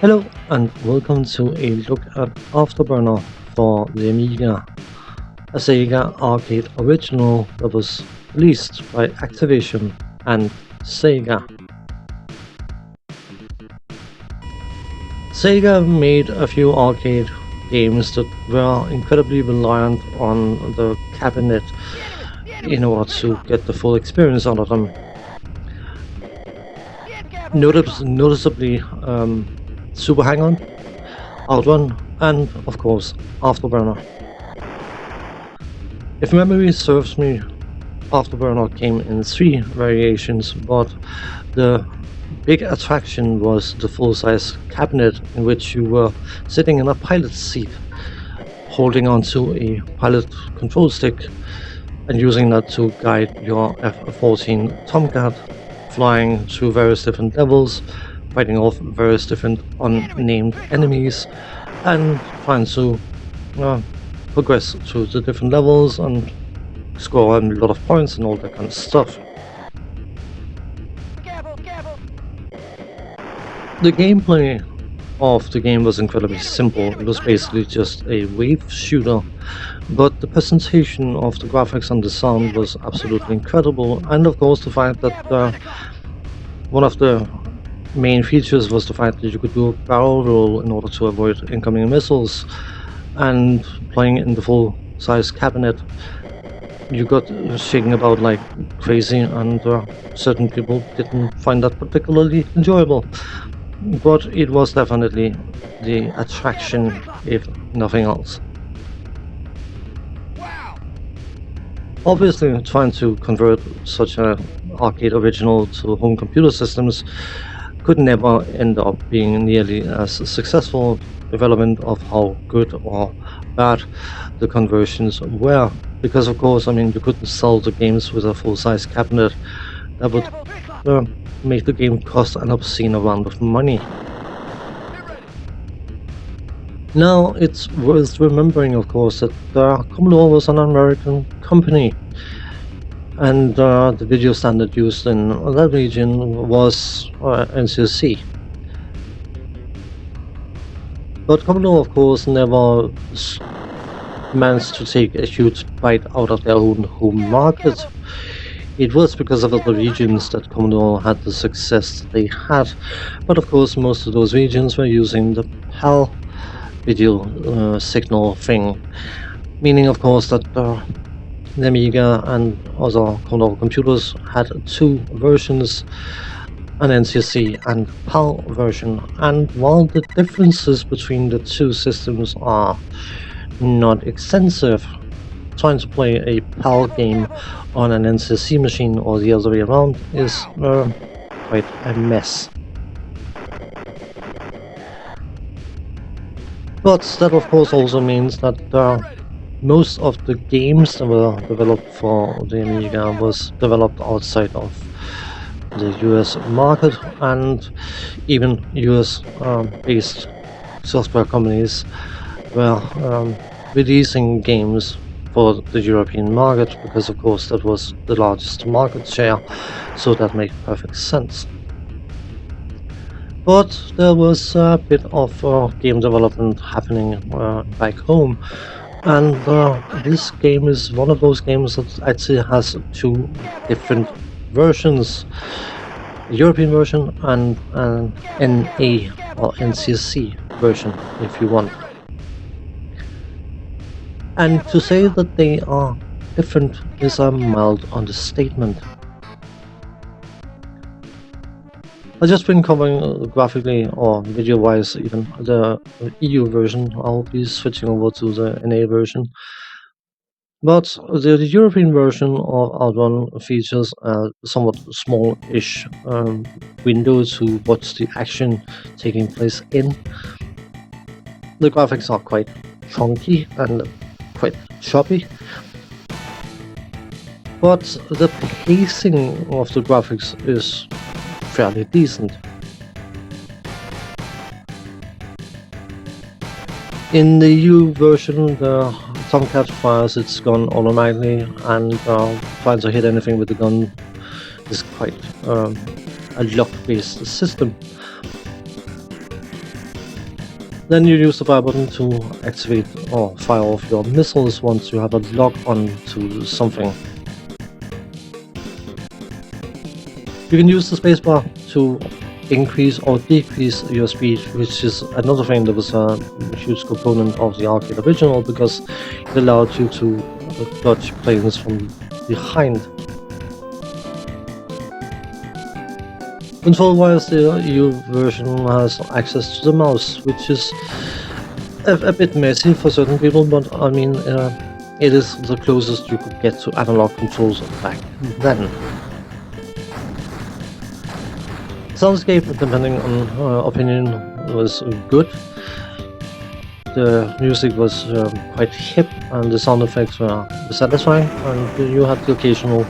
Hello and welcome to a look at Afterburner for the Amiga, a Sega arcade original that was released by Activision and Sega. Sega made a few arcade games that were incredibly reliant on the cabinet in order to get the full experience out of them. Noticeably, Super Hang-On, Outrun, and of course Afterburner. If memory serves me, Afterburner came in 3 variations, but the big attraction was the full-size cabinet in which you were sitting in a pilot's seat, holding onto a pilot control stick and using that to guide your F-14 Tomcat, flying through various different levels, fighting off various different unnamed enemies, and trying to progress through the different levels and score a lot of points and all that kind of stuff. The gameplay of the game was incredibly simple. It was basically just a wave shooter, but the presentation of the graphics and the sound was absolutely incredible, and of course the fact that one of the main features was the fact that you could do a barrel roll in order to avoid incoming missiles, and playing in the full-size cabinet you got shaking about like crazy, and certain people didn't find that particularly enjoyable. But it was definitely the attraction, if nothing else. Obviously, trying to convert such an arcade original to home computer systems could never end up being nearly as successful, development of how good or bad the conversions were. Because of course, I mean, you couldn't sell the games with a full-size cabinet. That would make the game cost an obscene amount of money. Now, it's worth remembering, of course, that Commodore was an American company, and the video standard used in that region was NCSC. But Commodore, of course, never managed to take a huge bite out of their own home market. It was because of other regions that Commodore had the success they had, but of course most of those regions were using the PAL video signal thing, meaning of course that the Amiga and other Commodore computers had 2 versions, an NCSC and PAL version, and while the differences between the 2 systems are not extensive, trying to play a PAL game on an NCSC machine or the other way around is quite a mess. But that of course also means that most of the games that were developed for the Amiga was developed outside of the US market, and even US based software companies were releasing games for the European market, because of course that was the largest market share, so that made perfect sense. But there was a bit of game development happening back home, and this game is one of those games that actually has 2 different versions, a European version and an NA or NCSC version, if you want. And to say that they are different is a mild understatement. I've just been covering graphically or video-wise even the EU version. I'll be switching over to the NA version. But the European version of Outrun features a somewhat small-ish window to watch the action taking place in. The graphics are quite chunky and quite choppy, but the pacing of the graphics is fairly decent. In the EU version, the Tomcat fires its gun automatically, and trying to hit anything with the gun is quite a luck-based system. Then you use the fire button to activate or fire off your missiles once you have a lock on to something. You can use the spacebar to increase or decrease your speed, which is another thing that was a huge component of the arcade original, because it allowed you to dodge planes from behind. Control-wise, the EU version has access to the mouse, which is a bit messy for certain people, but I mean, it is the closest you could get to analog controls back then. Soundscape, depending on opinion, was good. The music was quite hip, and the sound effects were satisfying, and you had the occasional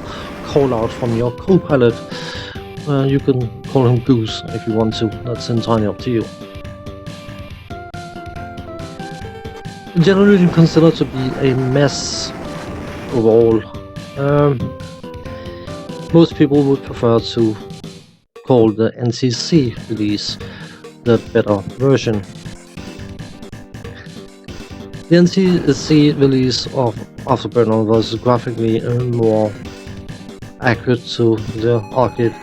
call out from your co-pilot. You can call him Goose if you want to, that's entirely up to you. Generally considered to be a mess overall. Most people would prefer to call the NCC release the better version. The NCC release of Afterburner was graphically more accurate to the arcade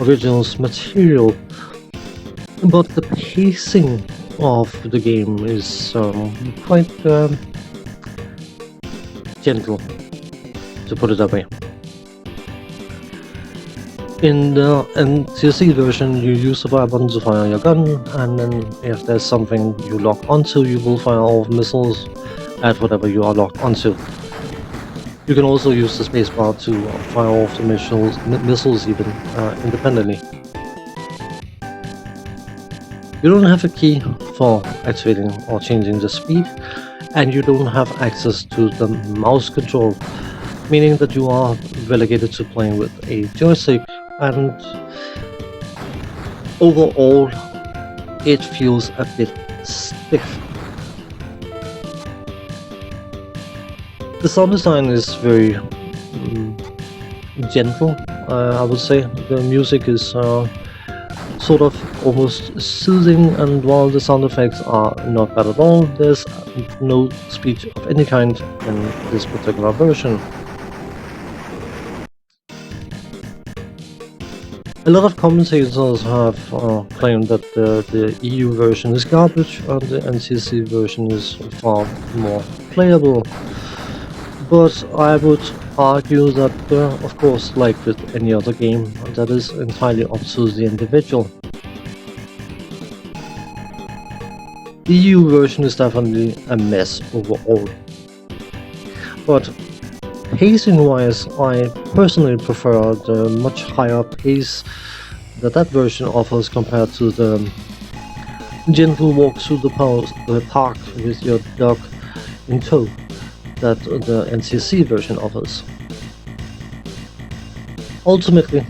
original's material, but the pacing of the game is quite gentle, to put it that way. In the NCC version, you use the fire button to fire your gun, and then if there's something you lock onto, you will fire off missiles at whatever you are locked onto. You can also use the spacebar to fire off the missiles even independently. You don't have a key for activating or changing the speed, and you don't have access to the mouse control, meaning that you are relegated to playing with a joystick, and overall it feels a bit stiff. The sound design is very gentle, I would say. The music is sort of almost soothing, and while the sound effects are not bad at all, there's no speech of any kind in this particular version. A lot of commentators have claimed that the EU version is garbage and the NCC version is far more playable. But I would argue that, of course, like with any other game, that is entirely up to the individual. The EU version is definitely a mess overall. But pacing-wise, I personally prefer the much higher pace that version offers compared to the gentle walk through the park with your dog in tow that the NCC version offers. Ultimately,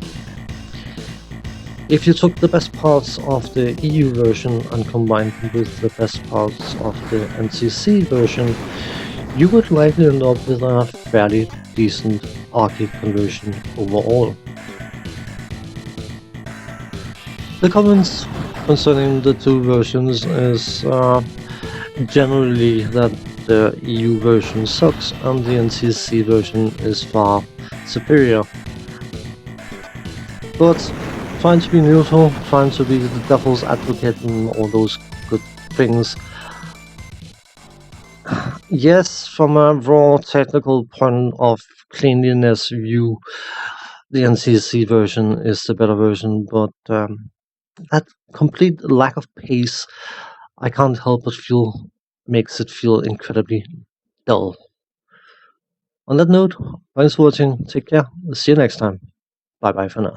if you took the best parts of the EU version and combined with the best parts of the NCC version, you would likely end up with a fairly decent arcade conversion overall. The comments concerning the two versions is generally that the EU version sucks and the NCC version is far superior. But trying to be neutral, trying to be the devil's advocate and all those good things, yes, from a raw technical point of cleanliness view, the NCC version is the better version, but that complete lack of pace, I can't help but feel makes it feel incredibly dull. On that note, thanks for watching, take care, see you next time, bye bye for now.